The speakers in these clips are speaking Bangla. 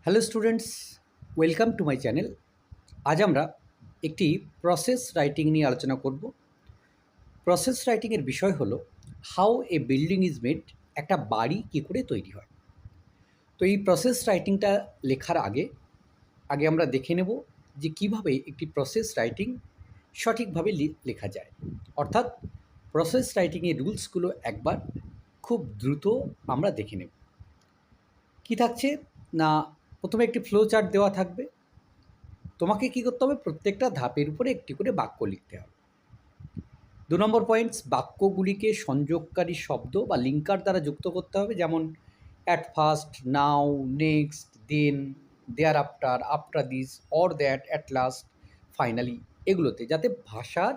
Hello students, welcome to my channel. আজ আমরা একটি প্রসেস রাইটিং নিয়ে আলোচনা করব। প্রসেস রাইটিংয়ের বিষয় হলো how a building is made, একটা বাড়ি কী করে তৈরি হয়। তো এই প্রসেস রাইটিংটা লেখার আগে আগে আমরা দেখে নেব যে কিভাবে একটি প্রসেস রাইটিং সঠিকভাবে লেখা যায়। অর্থাৎ প্রসেস রাইটিংয়ের রুলসগুলো একবার খুব দ্রুত আমরা দেখে নেব। কি থাকছে না, প্রথমে একটি ফ্লো চার্ট দেওয়া থাকবে। তোমাকে কী করতে হবে, প্রত্যেকটা ধাপের উপরে একটি করে বাক্য লিখতে হবে। 2 নম্বর পয়েন্টস, বাক্যগুলিকে সংযোগকারী শব্দ বা লিঙ্কার দ্বারা যুক্ত করতে হবে, যেমন at first, now, next, then, thereafter, after this, or that, at last, finally, এগুলোতে যাতে ভাষার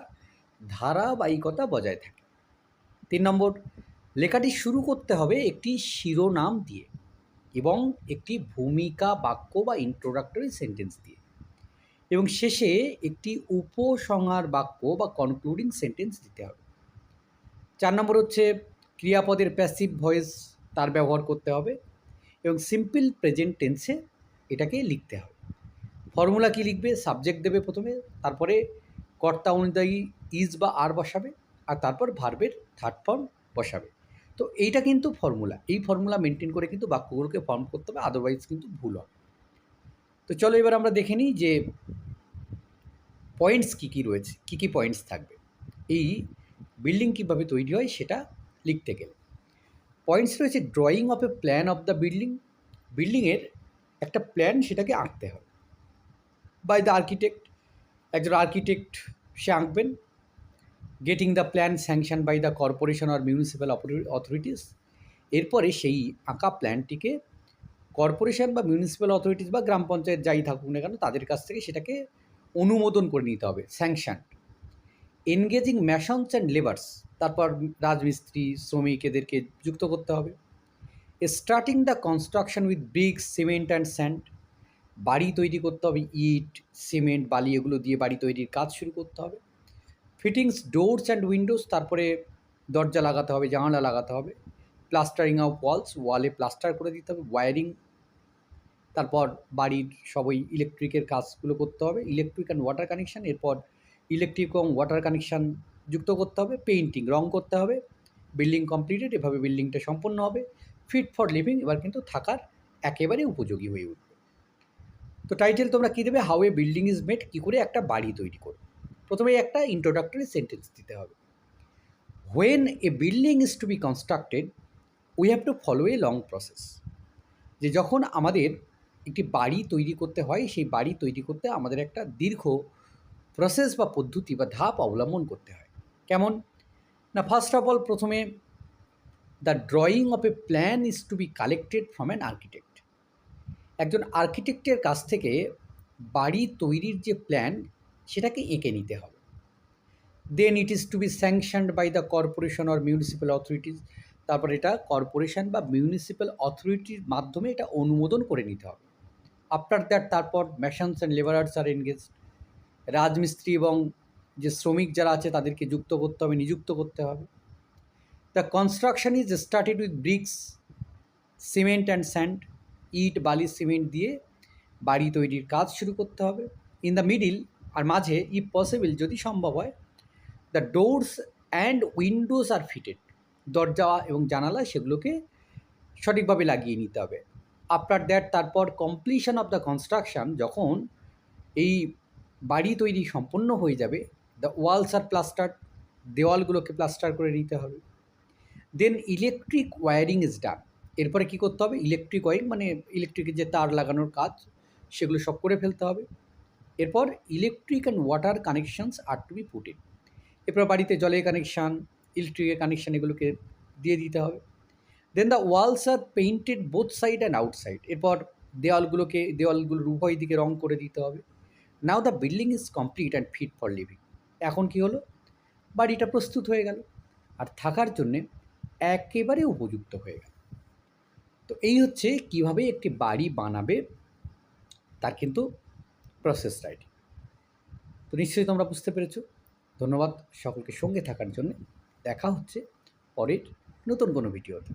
ধারাবাহিকতা বজায় থাকে। 3 নম্বর, লেখাটি শুরু করতে হবে একটি শিরোনাম দিয়ে এবং একটি ভূমিকা বাক্য বা ইন্ট্রোডাক্টরি সেন্টেন্স দিয়ে, এবং শেষে একটি উপসংহার বাক্য বা কনক্লুডিং সেন্টেন্স দিতে হবে। 4 নম্বর হচ্ছে ক্রিয়াপদের প্যাসিভ ভয়েস তার ব্যবহার করতে হবে এবং সিম্পল প্রেজেন্ট টেন্সে এটাকে লিখতে হবে। ফর্মুলা কি লিখবে, সাবজেক্ট দেবে প্রথমে, তারপরে কর্তা অনুযায়ী ইজ বা আর বসাবে, আর তারপর ভার্বের থার্ড ফর্ম বসাবে। তো এইটা কিন্তু ফর্মুলা, এই ফর্মুলা মেনটেন করে কিন্তু বাক্যগুলোকে ফর্ম করতে হবে, আদারওয়াইজ কিন্তু ভুল হবে। তো চলো এবার আমরা দেখে নিই যে পয়েন্টস কী কী রয়েছে, কী কী পয়েন্টস থাকবে এই বিল্ডিং কীভাবে তৈরি হয় সেটা লিখতে গেলে। পয়েন্টস রয়েছে drawing of a plan of the building, বিল্ডিংয়ের একটা প্ল্যান সেটাকে আঁকতে হবে। বাই দ্য আর্কিটেক্ট, একজন আর্কিটেক্ট সে আঁকবেন। Getting the plan sanction by the corporation আর মিউনিসিপ্যাল অথরিটিস, এরপরে সেই আঁকা প্ল্যানটিকে কর্পোরেশন বা মিউনিসিপ্যাল অথরিটিস বা গ্রাম পঞ্চায়েত যাই থাকুক না কেন তাদের কাছ থেকে সেটাকে অনুমোদন করে নিতে হবে, sanction. Engaging masons and labours, তারপর রাজমিস্ত্রি শ্রমিক এদেরকে যুক্ত করতে হবে। Starting the construction with bricks, cement and sand, বাড়ি তৈরি করতে হবে, ইট, সিমেন্ট, বালি এগুলো দিয়ে বাড়ি তৈরির কাজ শুরু করতে হবে। ফিটিংস ডোরস অ্যান্ড উইন্ডোজ, তারপরে দরজা লাগাতে হবে, জানালা লাগাতে হবে। প্লাস্টারিং অফ ওয়ালস, ওয়ালে প্লাস্টার করে দিতে হবে। ওয়ারিং, তারপর বাড়ির সবই ইলেকট্রিকের কাজগুলো করতে হবে। ইলেকট্রিক অ্যান্ড ওয়াটার কানেকশান, এরপর ইলেকট্রিক এবং ওয়াটার কানেকশান যুক্ত করতে হবে। পেইন্টিং, রং করতে হবে। বিল্ডিং কমপ্লিটেড, এভাবে বিল্ডিংটা সম্পন্ন হবে। ফিট ফর লিভিং, এবার কিন্তু থাকার একেবারে উপযোগী হয়ে উঠবে। তো টাইটেল তোমরা কী দেবে, how a building is made, কী করে একটা বাড়ি তৈরি করবে। প্রথমেই একটা ইন্ট্রোডাক্টরি সেন্টেন্স দিতে হবে। When a building is to be constructed we have to follow a long process, যে যখন আমাদের একটি বাড়ি তৈরি করতে হয় সেই বাড়ি তৈরি করতে আমাদের একটা দীর্ঘ প্রসেস বা পদ্ধতি বা ধাপ অবলম্বন করতে হয়। কেমন না, ফার্স্ট অফ অল প্রথমে the drawing of a plan is to be collected from an architect, একজন আর্কিটেক্টের কাছ থেকে বাড়ি তৈরির যে প্ল্যান সেটাকে এঁকে নিতে হবে। Then it is to be sanctioned by the corporation or municipal authorities, তারপর এটা কর্পোরেশন বা মিউনিসিপ্যাল অথরিটির মাধ্যমে এটা অনুমোদন করে নিতে হবে। আফটার দ্যাট, তারপর ম্যাশনস অ্যান্ড লেবারার্স আর এনগেজ, রাজমিস্ত্রি এবং যে শ্রমিক যারা আছে তাদেরকে যুক্ত করতে হবে, নিযুক্ত করতে হবে। The construction is started with bricks, cement and sand, ইট, বালি, সিমেন্ট দিয়ে বাড়ি তৈরির কাজ শুরু করতে হবে। ইন দ্য মিডিল, আর মাঝে ইফ পসিবল যদি সম্ভব হয়, the doors and windows are fitted, দরজা এবং জানালা সেগুলোকে সঠিকভাবে লাগিয়ে নিতে হবে। আফটার দ্যাট, তারপর কমপ্লিশন অফ দ্য কনস্ট্রাকশান, যখন এই বাড়ি তৈরি সম্পন্ন হয়ে যাবে, দ্য ওয়ালস আর প্লাস্টার্ড, দেওয়ালগুলোকে প্লাস্টার করে নিতে হবে। Then electric wiring is done, এরপরে কী করতে হবে, ইলেকট্রিক ওয়্যারিং মানে ইলেকট্রিকের যে তার লাগানোর কাজ সেগুলো সব করে ফেলতে হবে। এরপর electric and water connections are to be put in, এরপর বাড়িতে জলের কানেকশান, ইলেকট্রিকের কানেকশান এগুলোকে দিয়ে দিতে হবে। Then the walls are painted both side and outside, এরপর দেওয়ালগুলোর উভয় দিকে রং করে দিতে হবে। Now the building is complete and fit for living, এখন কি হলো, বাড়িটা প্রস্তুত হয়ে গেল আর থাকার জন্যে একেবারে উপযুক্ত হয়ে গেল। তো এই হচ্ছে কিভাবে একটি বাড়ি বানাবে তার কিন্তু প্রসেস রাইটিং। তো নিশ্চয়ই তোমরা বুঝতে পেরেছো। ধন্যবাদ সকলকে সঙ্গে থাকার জন্য। দেখা হচ্ছে পরের নতুন কোনো ভিডিওতে।